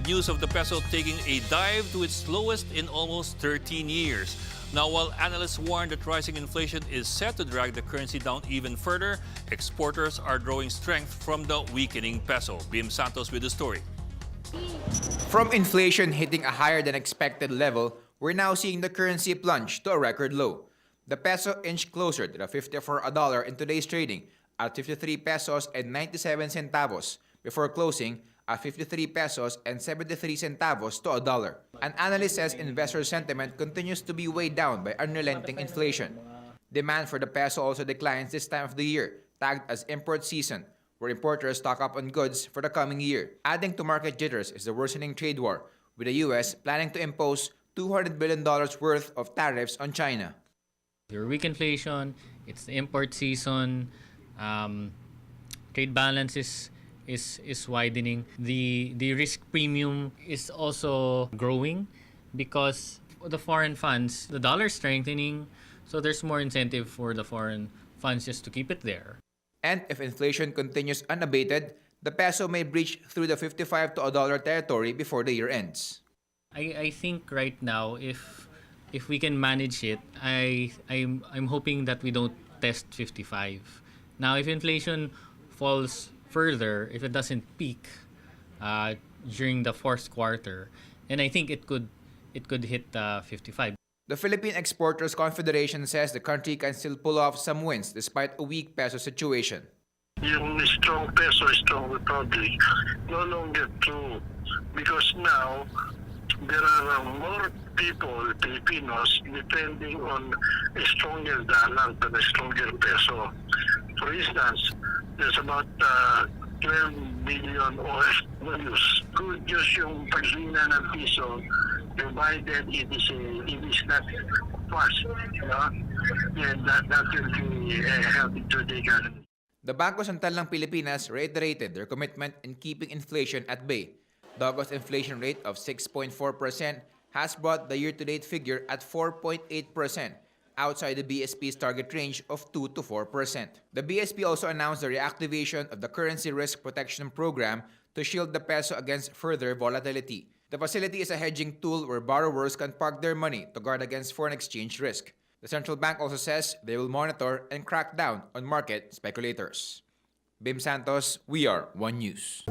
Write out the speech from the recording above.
News of the peso taking a dive to its lowest in almost 13 years. Now, while analysts warn that rising inflation is set to drag the currency down even further, exporters are drawing strength from the weakening peso. Bim Santos with the story. From inflation hitting a higher than expected level, we're now seeing the currency plunge to a record low. The peso inched closer to the 50 for a dollar in today's trading at 53 pesos and 97 centavos before closing at 53 pesos and 73 centavos to a dollar. An analyst says investor sentiment continues to be weighed down by unrelenting inflation. Demand for the peso also declines this time of the year, tagged as import season, where importers stock up on goods for the coming year. Adding to market jitters is the worsening trade war, with the U.S. planning to impose $200 billion worth of tariffs on China. Your weak inflation, it's the import season, trade balance is widening. The risk premium is also growing because the foreign funds, the dollar strengthening, so there's more incentive for the foreign funds just to keep it there. And if inflation continues unabated, the peso may breach through the 55 to a dollar territory before the year ends. I think right now, if we can manage it, I'm hoping that we don't test 55. Now, if inflation falls further, if it doesn't peak during the fourth quarter, and I think it could hit 55. The Philippine Exporters Confederation says the country can still pull off some wins despite a weak peso situation. Yung strong peso, strong republic, no longer true because now there are more people, Filipinos, depending on a stronger dollar than a stronger peso. For instance, there's about 12 million OFWs. Good news yung paghina ng piso, provided it is not fast, you know? And that will be helping to the economy. The Bangko Sentral ng Pilipinas reiterated their commitment in keeping inflation at bay. The August inflation rate of 6.4% has brought the year-to-date figure at 4.8%, outside the BSP's target range of 2 to 4%. The BSP also announced the reactivation of the Currency Risk Protection Program to shield the peso against further volatility. The facility is a hedging tool where borrowers can park their money to guard against foreign exchange risk. The central bank also says they will monitor and crack down on market speculators. Bim Santos, We Are One News.